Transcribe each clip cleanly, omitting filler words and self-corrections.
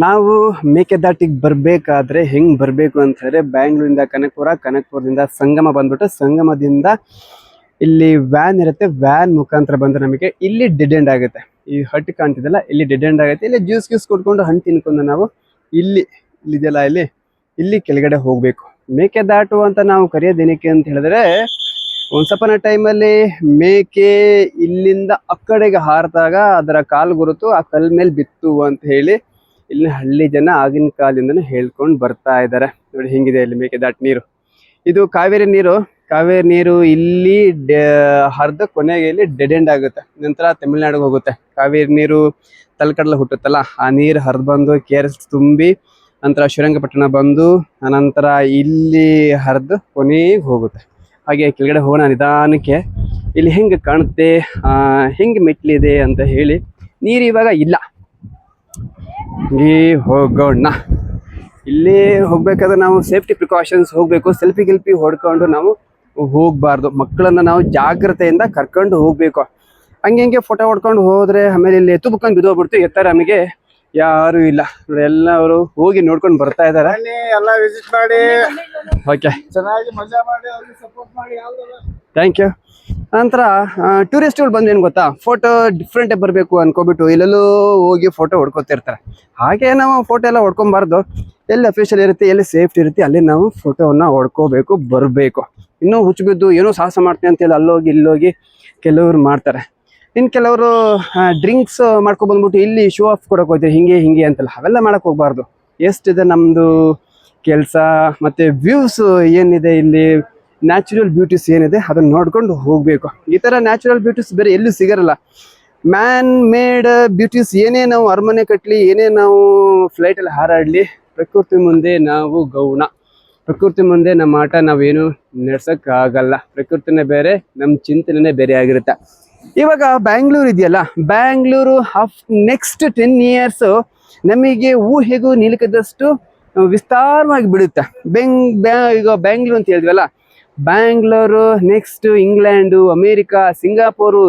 ನಾವು ಮೇಕೆದಾಟಿಗೆ ಬರಬೇಕಾದ್ರೆ ಹೆಂಗೆ ಬರಬೇಕು ಅಂತ ಹೇಳಿದ್ರೆ ಬ್ಯಾಂಗ್ಳೂರಿಂದ ಕನಕಪುರ, ಕನಕಪುರದಿಂದ ಸಂಗಮ ಬಂದ್ಬಿಟ್ಟು ಸಂಗಮದಿಂದ ಇಲ್ಲಿ ವ್ಯಾನ್ ಇರುತ್ತೆ. ವ್ಯಾನ್ ಮುಖಾಂತರ ಬಂದರೆ ನಮಗೆ ಇಲ್ಲಿ ಡೆಡ್ ಎಂಡ್ ಆಗುತ್ತೆ. ಈ ಹಟ್ ಕಾಣ್ತಿದ್ದಲ್ಲ, ಇಲ್ಲಿ ಡೆಡ್ ಎಂಡ್ ಆಗುತ್ತೆ. ಇಲ್ಲಿ ಜ್ಯೂಸ್ ಕೊಟ್ಕೊಂಡು ಹಣ್ಣು ತಿನ್ಕೊಂಡು ನಾವು ಇಲ್ಲಿದೆಯಲ್ಲ ಇಲ್ಲಿ ಕೆಳಗಡೆ ಹೋಗಬೇಕು. ಮೇಕೆದಾಟು ಅಂತ ನಾವು ಕರೆಯೋದೇನಕ್ಕೆ ಅಂತ ಹೇಳಿದ್ರೆ, ಒಂದ್ಸಪನ ಟೈಮಲ್ಲಿ ಮೇಕೆ ಇಲ್ಲಿಂದ ಅಕ್ಕಡೆಗೆ ಹಾರಿದಾಗ ಅದರ ಕಾಲು ಗುರುತು ಆ ಕಲ್ ಮೇಲೆ ಬಿತ್ತು ಅಂತ ಹೇಳಿ ಇಲ್ಲಿ ಹಳ್ಳಿ ಜನ ಆಗಿನ ಕಾಲದಿಂದನೂ ಹೇಳ್ಕೊಂಡು ಬರ್ತಾ ಇದ್ದಾರೆ. ನೋಡಿ ಹಿಂಗಿದೆ ಇಲ್ಲಿ ಮೇಕೆದಾಟು ನೀರು. ಇದು ಕಾವೇರಿ ನೀರು. ಕಾವೇರಿ ನೀರು ಇಲ್ಲಿ ಹರಿದ ಕೊನೆಗೆ ಇಲ್ಲಿ ಡೆಡ್ ಎಂಡ್ ಆಗುತ್ತೆ. ನಂತರ ತಮಿಳ್ನಾಡಿಗೆ ಹೋಗುತ್ತೆ. ಕಾವೇರಿ ನೀರು ತಲಕಡಲ ಹುಟ್ಟುತ್ತಲ್ಲ, ಆ ನೀರು ಹರಿದು ಬಂದು KRS ತುಂಬಿ ನಂತರ ಶ್ರೀರಂಗಪಟ್ಟಣ ಬಂದು ಅನಂತರ ಇಲ್ಲಿ ಹರಿದು ಕೊನೆಗೆ ಹೋಗುತ್ತೆ. ಹಾಗೆ ಕೆಳಗಡೆ ಹೋಗೋಣ ನಿಧಾನಕ್ಕೆ. ಇಲ್ಲಿ ಹೆಂಗೆ ಕಾಣುತ್ತೆ, ಹೆಂಗೆ ಮೆಟ್ಲಿದೆ ಅಂತ ಹೇಳಿ. ನೀರು ಇವಾಗ ಇಲ್ಲ. ಹೋಗೋಣ. ಇಲ್ಲಿ ಹೋಗ್ಬೇಕಾದ್ರೆ ನಾವು ಸೇಫ್ಟಿ ಪ್ರಿಕಾಷನ್ಸ್ ಹೋಗಬೇಕು. ಸೆಲ್ಫಿ ಹೊಡ್ಕೊಂಡು ನಾವು ಹೋಗಬಾರ್ದು. ಮಕ್ಕಳನ್ನ ನಾವು ಜಾಗ್ರತೆಯಿಂದ ಕರ್ಕೊಂಡು ಹೋಗಬೇಕು. ಹಂಗೆ ಫೋಟೋ ಹೊಡ್ಕೊಂಡು ಹೋದ್ರೆ ಆಮೇಲೆ ಇಲ್ಲಿ ತುಬ್ಕೊಂಡು ಬಿದ್ದೋಗ್ಬಿಡ್ತು. ಎತ್ತರ ನಮಗೆ ಯಾರು ಇಲ್ಲ. ಎಲ್ಲರೂ ಹೋಗಿ ನೋಡ್ಕೊಂಡು ಬರ್ತಾ ಇದ್ದಾರೆ. ಎಲ್ಲ ವಿಸಿಟ್ ಮಾಡಿ, ಓಕೆ, ಚೆನ್ನಾಗಿ ಮಜಾ ಮಾಡಿ, ಅವ್ರಿಗೆ ಸಪೋರ್ಟ್ ಮಾಡಿ. Thank you. ನಂತರ ಟೂರಿಸ್ಟ್ಗಳು ಬಂದು ಏನು ಗೊತ್ತಾ, ಫೋಟೋ ಡಿಫ್ರೆಂಟ್ ಬರಬೇಕು ಅನ್ಕೋಬಿಟ್ಟು ಇಲ್ಲೆಲ್ಲೂ ಹೋಗಿ ಫೋಟೋ ಹೊಡ್ಕೊತಿರ್ತಾರೆ. ಹಾಗೆ ನಾವು ಫೋಟೋ ಎಲ್ಲ ಹೊಡ್ಕೊಬಾರ್ದು. ಎಲ್ಲಿ ಅಫಿಷಿಯಲ್ ಇರುತ್ತೆ, ಎಲ್ಲಿ ಸೇಫ್ಟಿ ಇರುತ್ತೆ, ಅಲ್ಲಿ ನಾವು ಫೋಟೋವನ್ನ ಹೊಡ್ಕೋಬೇಕು, ಬರಬೇಕು. ಇನ್ನೂ ಹುಚ್ಚಬಿದ್ದು ಏನೋ ಸಾಹಸ ಮಾಡ್ತೀನಿ ಅಂತೇಳಿ ಅಲ್ಲೋಗಿ ಇಲ್ಲೋಗಿ ಕೆಲವರು ಮಾಡ್ತಾರೆ. ಇನ್ನು ಕೆಲವರು ಡ್ರಿಂಕ್ಸ್ ಮಾಡ್ಕೊಬಂದ್ಬಿಟ್ಟು ಇಲ್ಲಿ ಶೋ ಆಫ್ ಕೊಡೋಕೆ ಹೋಗ್ತಾರೆ, ಹಿಂಗೆ ಅಂತಲ್ಲ. ಅವೆಲ್ಲ ಮಾಡೋಕೆ ಹೋಗ್ಬಾರ್ದು. ಎಷ್ಟಿದೆ ನಮ್ಮದು ಕೆಲಸ ಮತ್ತು ವ್ಯೂಸ್ ಏನಿದೆ, ಇಲ್ಲಿ ನ್ಯಾಚುರಲ್ ಬ್ಯೂಟೀಸ್ ಏನಿದೆ ಅದನ್ನು ನೋಡ್ಕೊಂಡು ಹೋಗಬೇಕು. ಈ ಥರ ನ್ಯಾಚುರಲ್ ಬ್ಯೂಟೀಸ್ ಬೇರೆ ಎಲ್ಲೂ ಸಿಗರಲ್ಲ. ಮ್ಯಾನ್ ಮೇಡ್ ಬ್ಯೂಟೀಸ್ ಏನೇ ನಾವು ಅರಮನೆ ಕಟ್ಟಲಿ, ಏನೇ ನಾವು ಫ್ಲೈಟಲ್ಲಿ ಹಾರಾಡಲಿ, ಪ್ರಕೃತಿ ಮುಂದೆ ನಾವು ಗೌಣ. ಪ್ರಕೃತಿ ಮುಂದೆ ನಮ್ಮ ಆಟ ನಾವೇನು ನಡೆಸೋಕ್ಕಾಗಲ್ಲ. ಪ್ರಕೃತಿನೇ ಬೇರೆ, ನಮ್ಮ ಚಿಂತನೆ ಬೇರೆ ಆಗಿರುತ್ತೆ. ಇವಾಗ ಬ್ಯಾಂಗ್ಳೂರು ಇದೆಯಲ್ಲ, ಬ್ಯಾಂಗ್ಳೂರು ನೆಕ್ಸ್ಟ್ 10 years ನಮಗೆ ಊಹೆಗೂ ನಿಲುಕದಷ್ಟು ವಿಸ್ತಾರವಾಗಿ ಬಿಡುತ್ತೆ. ಈಗ ಬ್ಯಾಂಗ್ಳೂರು ಅಂತ ಹೇಳಿದ್ವಲ್ಲ, Bangalore next England, America, ಸಿಂಗಾಪುರು,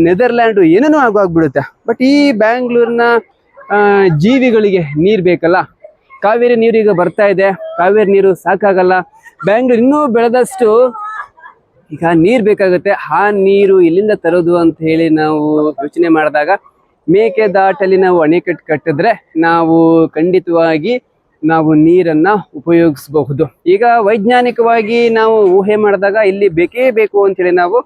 Netherlands ಏನೇನೋ ಆಗೋಗ್ಬಿಡುತ್ತೆ. ಬಟ್ ಈ ಬ್ಯಾಂಗ್ಳೂರಿನ ಜೀವಿಗಳಿಗೆ ನೀರು ಬೇಕಲ್ಲ. ಕಾವೇರಿ ನೀರು ಈಗ ಬರ್ತಾ ಇದೆ. ಕಾವೇರಿ ನೀರು ಸಾಕಾಗಲ್ಲ. ಬ್ಯಾಂಗ್ಳೂರು ಇನ್ನೂ ಬೆಳೆದಷ್ಟು ಈಗ ನೀರು ಬೇಕಾಗುತ್ತೆ. ಆ ನೀರು ಎಲ್ಲಿಂದ ತರೋದು ಅಂತ ಹೇಳಿ ನಾವು ಯೋಚನೆ ಮಾಡಿದಾಗ ಮೇಕೆದಾಟಲ್ಲಿ ನಾವು ಅಣೆಕಟ್ಟು ಕಟ್ಟಿದ್ರೆ ನಾವು ಖಂಡಿತವಾಗಿ ನಾವು ನೀರನ್ನ ಉಪಯೋಗಿಸಬಹುದು. ಈಗ ವೈಜ್ಞಾನಿಕವಾಗಿ ನಾವು ಊಹೆ ಮಾಡಿದಾಗ ಇಲ್ಲಿ ಬೇಕೇ ಬೇಕು ಅಂತೇಳಿ ನಾವು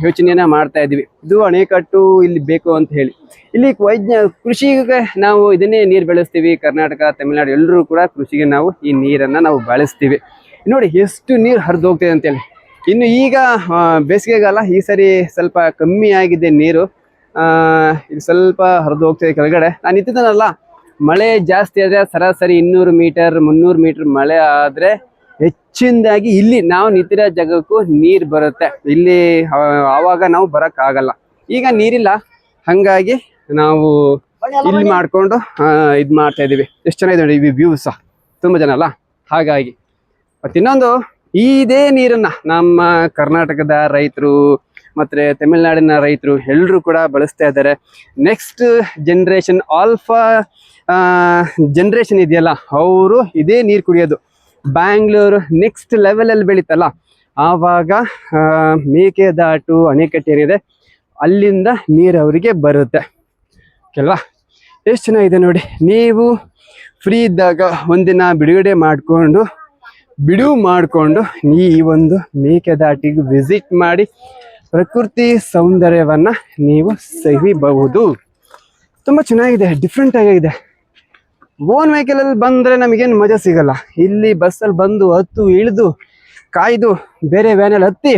ಯೋಚನೆಯನ್ನ ಮಾಡ್ತಾ ಇದ್ದೀವಿ. ಇದು ಅಣೆಕಟ್ಟು ಇಲ್ಲಿ ಬೇಕು ಅಂತ ಹೇಳಿ. ಇಲ್ಲಿ ಕೃಷಿಗೆ ನಾವು ಇದನ್ನೇ ನೀರು ಬೆಳೆಸ್ತೀವಿ. ಕರ್ನಾಟಕ, ತಮಿಳುನಾಡು ಎಲ್ಲರೂ ಕೂಡ ಕೃಷಿಗೆ ನಾವು ಈ ನೀರನ್ನು ನಾವು ಬಳಸ್ತೀವಿ. ನೋಡಿ ಎಷ್ಟು ನೀರು ಹರಿದು ಹೋಗ್ತಿದೆ ಅಂತೇಳಿ. ಇನ್ನು ಈಗ ಬೇಸಿಗೆಗಾಲ, ಈ ಸರಿ ಸ್ವಲ್ಪ ಕಮ್ಮಿ ಆಗಿದೆ ನೀರು. ಇದು ಸ್ವಲ್ಪ ಹರಿದು ಹೋಗ್ತಿದೆ ಕೆಳಗಡೆ. ನಾನು ನಿಂತಿದ್ದಾನಲ್ಲ, ಮಳೆ ಜಾಸ್ತಿ ಆದರೆ ಸರಾಸರಿ 200 ಮೀಟರ್ 300 ಮೀಟರ್ ಮಳೆ ಆದರೆ ಹೆಚ್ಚಿನದಾಗಿ ಇಲ್ಲಿ ನಾವು ನಿಂತಿರೋ ಜಾಗಕ್ಕೂ ನೀರು ಬರುತ್ತೆ. ಇಲ್ಲಿ ಆವಾಗ ನಾವು ಬರೋಕ್ಕಾಗಲ್ಲ. ಈಗ ನೀರಿಲ್ಲ, ಹಾಗಾಗಿ ನಾವು ಇಲ್ಲಿ ಮಾಡಿಕೊಂಡು ಇದು ಮಾಡ್ತಾ ಇದ್ದೀವಿ. ಎಷ್ಟು ಚೆನ್ನಾಗಿದೆ ನೋಡಿ ಈ ವ್ಯೂಸ್, ತುಂಬ ಜನ ಅಲ್ಲ. ಹಾಗಾಗಿ ಮತ್ತು ಇನ್ನೊಂದು, ಇದೇ ನೀರನ್ನ ನಮ್ಮ ಕರ್ನಾಟಕದ ರೈತರು ಮತ್ತು ತಮಿಳ್ನಾಡಿನ ರೈತರು ಎಲ್ಲರೂ ಕೂಡ ಬಳಸ್ತಾ ಇದ್ದಾರೆ. ನೆಕ್ಸ್ಟ್ ಜನ್ರೇಷನ್, ಆಲ್ಫಾ ಜನ್ರೇಷನ್ ಇದೆಯಲ್ಲ, ಅವರು ಇದೇ ನೀರು ಕುಡಿಯೋದು. ಬ್ಯಾಂಗ್ಳೂರು ನೆಕ್ಸ್ಟ್ ಲೆವೆಲಲ್ಲಿ ಬೆಳೀತಲ್ಲ, ಆವಾಗ ಮೇಕೆದಾಟು ಅಣೆಕಟ್ಟು ಏನಿದೆ ಅಲ್ಲಿಂದ ನೀರು ಅವರಿಗೆ ಬರುತ್ತೆ ಕೆಲವಾ. ಎಷ್ಟು ಚೆನ್ನಾಗಿದೆ ನೋಡಿ. ನೀವು ಫ್ರೀ ಇದ್ದಾಗ ಒಂದಿನ ಬಿಡುಗಡೆ ಮಾಡಿಕೊಂಡು ಈ ಒಂದು ಮೇಕೆದಾಟಿಗೆ ವಿಸಿಟ್ ಮಾಡಿ ಪ್ರಕೃತಿ ಸೌಂದರ್ಯವನ್ನು ನೀವು ಸವಿಬಹುದು. ತುಂಬ ಚೆನ್ನಾಗಿದೆ, ಡಿಫ್ರೆಂಟ್ ಆಗಿದೆ. ಓನ್ ವೆಹಿಕಲಲ್ಲಿ ಬಂದರೆ ನಮಗೇನು ಮಜಾ ಸಿಗಲ್ಲ. ಇಲ್ಲಿ ಬಸ್ಸಲ್ಲಿ ಬಂದು ಹತ್ತು ಇಳಿದು ಕಾಯ್ದು ಬೇರೆ ವ್ಯಾನಲ್ಲಿ ಹತ್ತಿ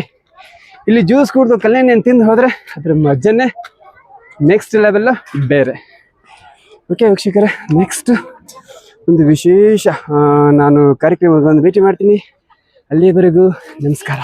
ಇಲ್ಲಿ ಜ್ಯೂಸ್ ಕುಡಿದು ಕಲ್ಯಾಣಿಯನ್ನು ತಿಂದು ಹೋದರೆ ಅದ್ರ ಮಜನೇ ನೆಕ್ಸ್ಟ್ ಲೆವೆಲ್ ಬೇರೆ. ಓಕೆ ವೀಕ್ಷಕರೇ, ನೆಕ್ಸ್ಟ್ ಒಂದು ವಿಶೇಷ ನಾನು ಕಾರ್ಯಕ್ರಮಕ್ಕೆ ಬಂದು ಭೇಟಿ ಮಾಡ್ತೀನಿ. ಅಲ್ಲಿಯವರೆಗೂ ನಮಸ್ಕಾರ.